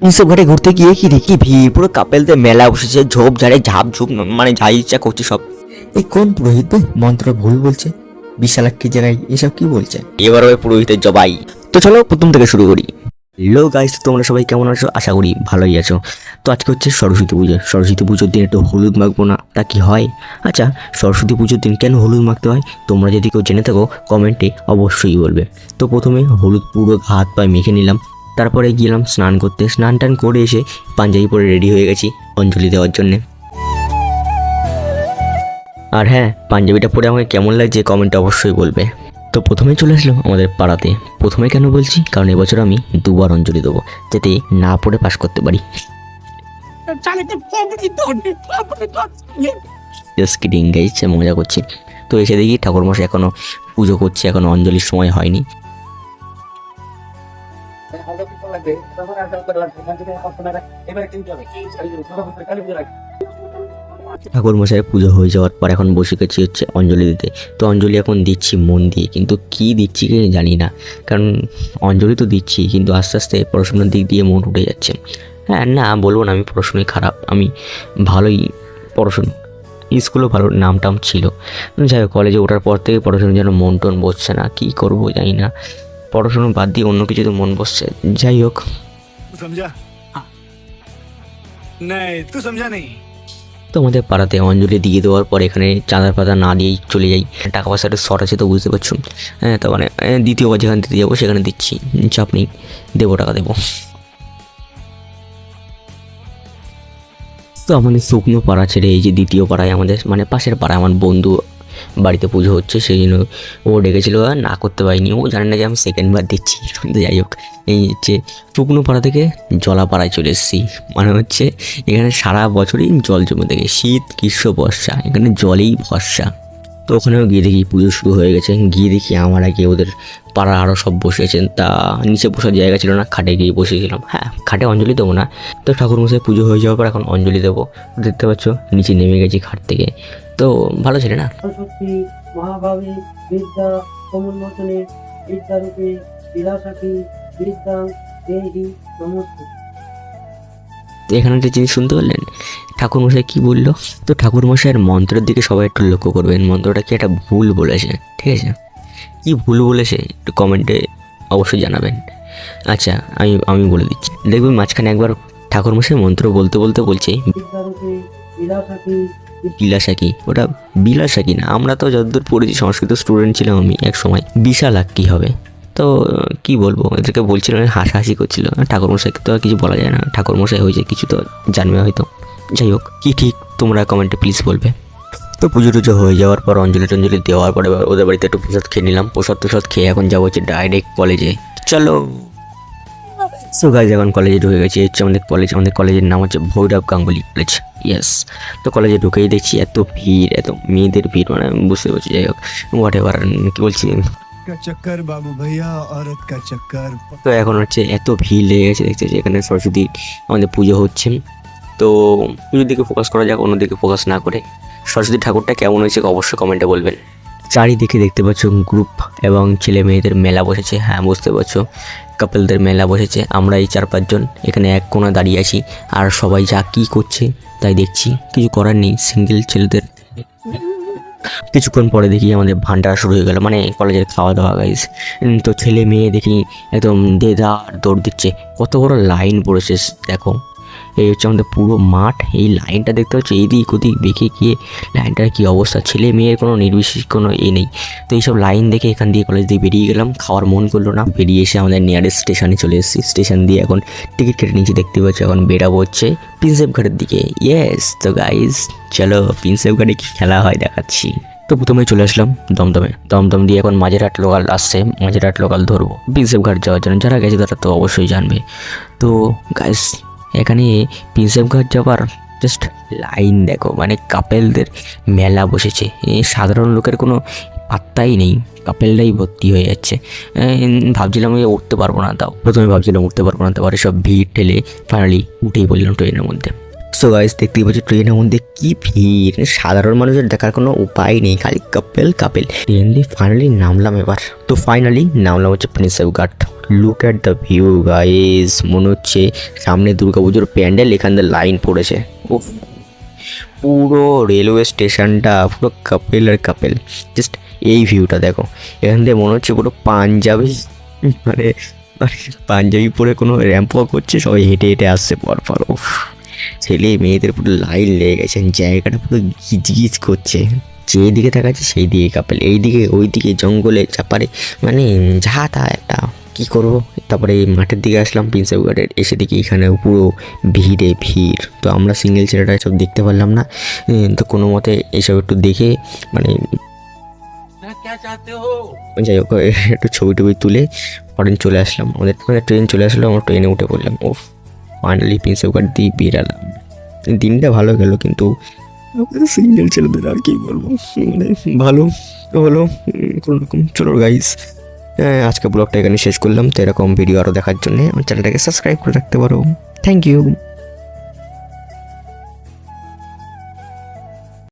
এইসব ঘাটে ঘুরতে গিয়ে কি দেখি ভিড়, পুরো কাপেলদের মেলা বসেছে, ঝোপ ঝাড়ে ঝাপ ঝুপ, মানে যা ইচ্ছা করছে সব। এই কোন পুরোহিত মন্ত্র ভুল বলছে, বিশালাক্ষীর জায়গায় এসব কি বলছে? এবার ওই পুরোহিতের জবাই। তো চলো প্রথম থেকে শুরু করি। হ্যালো গাইস, তোমরা সবাই কেমন আছো? আশা করি ভালোই আছো। তো আজকে হচ্ছে সরস্বতী পুজো। সরস্বতী পুজোর দিন একটু হলুদ মাখবো না, তা কি হয়? আচ্ছা, সরস্বতী পুজোর দিন কেন হলুদ মাখতে হয় তোমরা যদি কেউ জেনে থাকো কমেন্টে অবশ্যই বলবে। তো প্রথমে হলুদ পুরো হাত পায়ে মেখে নিলাম, তারপরে গেলাম স্নান করতে। স্নান টান করে এসে পাঞ্জাবি পরে রেডি হয়ে গেছি অঞ্জলি দেওয়ার জন্যে। আর হ্যাঁ, পাঞ্জাবিটা পরে আমাকে কেমন লাগছে কমেন্টে অবশ্যই বলবে। তো প্রথমে চলে আসলাম আমাদের পাড়াতে। প্রথমে কেন বলছি, কারণ এবছর আমি দুবার অঞ্জলি দেবো, যাতে না পড়ে পাস করতে পারি। জাস্ট কিডিং গাইস, মজা করছি। তো এসে দেখি ঠাকুরমশাই এখনো পুজো করছে, এখনো অঞ্জলির সময় হয়নি। ঠাকুরমশাই পুজো হয়ে যাওয়ার পর এখন বসে গেছি হচ্ছে অঞ্জলি দিতে। তো অঞ্জলি এখন দিচ্ছি মন দিয়ে, কিন্তু কি দিচ্ছি কি জানি না। কারণ অঞ্জলি তো দিচ্ছি, কিন্তু আস্তে আস্তে পড়াশোনার দিক দিয়ে মন উঠে যাচ্ছে। হ্যাঁ, না বলবো না আমি পড়াশোনায় খারাপ, আমি ভালোই পড়াশোনা, স্কুলেও ভালো নাম টাম ছিল। যাই হোক, কলেজে ওঠার পর থেকে পড়াশোনা যেন মন টন বসছে না, কী করবো জানি না। পড়াশোনা বাদ দিয়ে অন্য কিছুতে মন বসছে। যাই হোক, समझा? हाँ। नहीं तू समझा नहीं। তো আমাদের পাড়াতে অঞ্জলি দিয়ে দেওয়ার পর এখানে চাঁদার পাতা না দিয়েই চলে যাই। টাকা পয়সাটা শর্ট আছে তো বুঝতে পারছো। হ্যাঁ, তো মানে দ্বিতীয়বার যেখানে দিতে যাবো সেখানে দিচ্ছি, চাপ নেই, দেবো, টাকা দেবো। তো আমাদের শুকনো পাড়া ছেড়ে এই যে দ্বিতীয় পাড়ায় আমাদের মানে পাশের পাড়ায় আমার বন্ধু বাড়িতে পুজো হচ্ছে, সেই জন্য ও ডেকেছিল, না করতে পারিনি। ও জানে না যে আমি সেকেন্ডবার দিচ্ছি। কিন্তু যাই হোক, এই হচ্ছে শুকনো পাড়া থেকে জলা পাড়ায় চলে এসেছি। মানে হচ্ছে এখানে সারা বছরই জল জমে থাকে, শীত গ্রীষ্ম বর্ষা, এখানে জলেই ভরসা। তো ওখানেও গিয়ে দেখি পুজো শুরু হয়ে গেছে। গিয়ে দেখি আমার আগে ওদের পাড়া আরও সব বসেছেন। তা নিচে বসার জায়গা ছিল না, খাটে গিয়ে বসেছিলাম। হ্যাঁ, খাটে অঞ্জলি দেবো না, তো ঠাকুরমশাই পুজো হয়ে যাওয়ার পর এখন অঞ্জলি দেবো। দেখতে পাচ্ছ নিচে নেমে গেছি খাট থেকে। তো ভালো ছিল না? সরস্বতী মহাভাবী বিদ্যা সমুন্নতনে বিদ্যারূপে বিলাসাখী বিদ্যা দেহি নমস্তে। তো এখানে একটা জিনিস শুনতে পারলেন ঠাকুরমশাই কী বললো? তো ঠাকুরমশাইয়ের মন্ত্রের দিকে সবাই একটু লক্ষ্য করবেন। মন্ত্রটা কি একটা ভুল বলেছে, ঠিক আছে? কী ভুল বলেছে একটু কমেন্টে অবশ্যই জানাবেন। আচ্ছা, আমি বলে দিচ্ছি। দেখবেন মাঝখানে একবার ঠাকুরমশাই মন্ত্র বলতে বলতে বলছে বিদ্যারূপে বিলাসাখী বিলাসাকি। ওটা বিলাসাকি না, আমরা তো যতদূর পড়েছি সংস্কৃত স্টুডেন্ট ছিলাম আমি এক সময়। বিশালাক কী হবে? তো কি বলবো, এদেরকে বলছিল, হাসাহাসি করছিল। ঠাকুরমশাইকে তো আর কিছু বলা যায় না, ঠাকুরমশাই হয়েছে কিছু তো জানবে হয়তো। যাই হোক, কি ঠিক তোমরা কমেন্টে প্লিজ বলবে। তো পুজো টুজো হয়ে যাওয়ার পর অঞ্জলি টঞ্জলি দেওয়ার পরে ওদের বাড়িতে একটু প্রসাদ খেয়ে নিলাম। প্রসাদ টসাদ খেয়ে এখন যাবো হচ্ছে ডাইরেক্ট কলেজে। চলো। সো গাইজ, এখন কলেজে ঢুকে গেছি। হচ্ছে আমাদের কলেজ, আমাদের কলেজের নাম হচ্ছে ভৈরব গাঙ্গুলি কলেজ। ইয়েস। তো কলেজে ঢুকেই দেখছি এত ভিড়, এত মেয়েদের ভিড়, মানে আমি বুঝতে পারছি। যাই হোক, হোয়াট এভার, কি বলছি। का चक्कर बाबू भैया औरत का चक्कर। তো এখন হচ্ছে এত ভিড় লেগে গেছে, দেখতে পাচ্ছি এখানে সরস্বতী আমাদের পুজো হচ্ছে। তো পুজোর দিকে ফোকাস করা যাক, অন্যদিকে ফোকাস না করে। সরস্বতী ঠাকুরটা কেমন হয়েছে অবশ্যই কমেন্টে বলবেন। চারিদিকে দেখতে পাচ্ছ গ্রুপ এবং ছেলে মেয়েদের মেলা বসেছে। হ্যাঁ, বুঝতে পারছো, কাপলদের মেলা বসেছে। আমরা এই 4-5 জন এখানে এক কোণা দাঁড়িয়ে আছি, আর সবাই যা কী করছে তাই দেখছি। কিছু করার নেই, সিঙ্গেল ছেলেদের। কিছুক্ষণ পরে দেখি আমাদের ভান্ডারা শুরু হয়ে গেল, মানে কলেজের খাওয়া দাওয়া গাইজ। তো ছেলে মেয়ে দেখি একদম দেদার দৌড় দিচ্ছে। কত বড় লাইন পড়েছে দেখো। এই হচ্ছে আমাদের পুরো মাঠ, এই লাইনটা দেখতে পাচ্ছ, এদিক ওদিক দেখে গিয়ে লাইনটার কী অবস্থা। ছেলে মেয়ের কোনো নির্বিশেষ কোনো নেই। তো এইসব লাইন দেখে এখান দিয়ে কলেজ দিয়ে বেরিয়ে গেলাম। খাওয়ার মন করলো না, বেরিয়ে এসে আমাদের নিয়ারেস্ট স্টেশনে চলে এসেছি। স্টেশন দিয়ে এখন টিকিট কেটে নিচে দেখতে পাচ্ছি, এখন বেরাবো হচ্ছে প্রিন্সেপ ঘাটের দিকে। ইয়েস। তো গাইজ চলো প্রিন্সেপ ঘাটে কী খেলা হয় দেখাচ্ছি। তো প্রথমে চলে আসলাম দমদমে। দমদম দিয়ে এখন মাঝেরহাট লোকাল আসছে, মাঝেরহাট লোকাল ধরবো প্রিন্সেপ ঘাট যাওয়ার জন্য। যারা গেছে তারা তো অবশ্যই জানবে। তো গাইজ এখানে প্রিন্সেপ ঘাট যাওয়ার জাস্ট লাইন দেখো, মানে কাপেলদের মেলা বসেছে। সাধারণ লোকের কোনো পাত্তাই নেই, কাপেলরাই ভর্তি হয়ে যাচ্ছে। ভাবছিলাম আমি উঠতে পারবো না, তাও প্রথমে ভাবছিলাম উঠতে পারবো না, তারপরে সব ভিড় ঠেলে ফাইনালি উঠেই পড়লাম ট্রেনের মধ্যে। সো গাইস দেখতেই পাচ্ছি ট্রেনের মধ্যে কি ভিড়, সাধারণ মানুষের দেখার কোনো উপায় নেই, খালি কাপেল কাপেল। ট্রেন দিয়ে ফাইনালি নামলাম এবার। তো ফাইনালি নামলাম হচ্ছে প্রিন্সেপ ঘাট। Look at the view guys, মনে হচ্ছে সামনে দুর্গাপুজোর প্যান্ডেল, এখান দিয়ে লাইন পড়েছে। উফ, পুরো রেলওয়ে স্টেশনটা পুরো কাপেল আর কাপেল। জাস্ট এই ভিউটা দেখো, এখান দিয়ে মনে হচ্ছে পুরো পাঞ্জাবি, মানে মানে পাঞ্জাবি পরে কোনো র্যাম্প ওয়াক করছে, সবাই হেঁটে হেঁটে আসছে পরপর। উফ, ছেলে মেয়েদের পুরো লাইন লেগে গেছে, জায়গাটা পুরো গিজ করছে। যেদিকে তাকাচ্ছে সেই দিকে কাপেল, এইদিকে ওইদিকে জঙ্গলে চাপারে, মানে যা তা একটা কী করবো। তারপরে এই মাঠের দিকে আসলাম প্রিন্সেপ ঘাটের, এসে দেখি এখানে পুরো ভিড়ে ভিড়। তো আমরা সিঙ্গেল ছেলেটা সব দেখতে পারলাম না, তো কোনো মতে এইসব একটু দেখে মানে যাই হোক একটু ছবি টবি তুলে ফরেন চলে আসলাম। আমাদের ট্রেন চলে আসলো, আমরা ট্রেনে উঠে পড়লাম। ও ফাইনালি প্রিন্সেপ ঘাট দিয়ে বেরালাম। দিনটা ভালো গেল, কিন্তু সিঙ্গেল ছেলেদের আর কি বলবো, মানে ভালো হলো কোনো রকম। চলো গাইস, আজকে ব্লগটা এখানে শেষ করলাম। তো এরকম ভিডিও আরও দেখার জন্য আমার চ্যানেলটাকে সাবস্ক্রাইব করে রাখতে পারো। Thank you.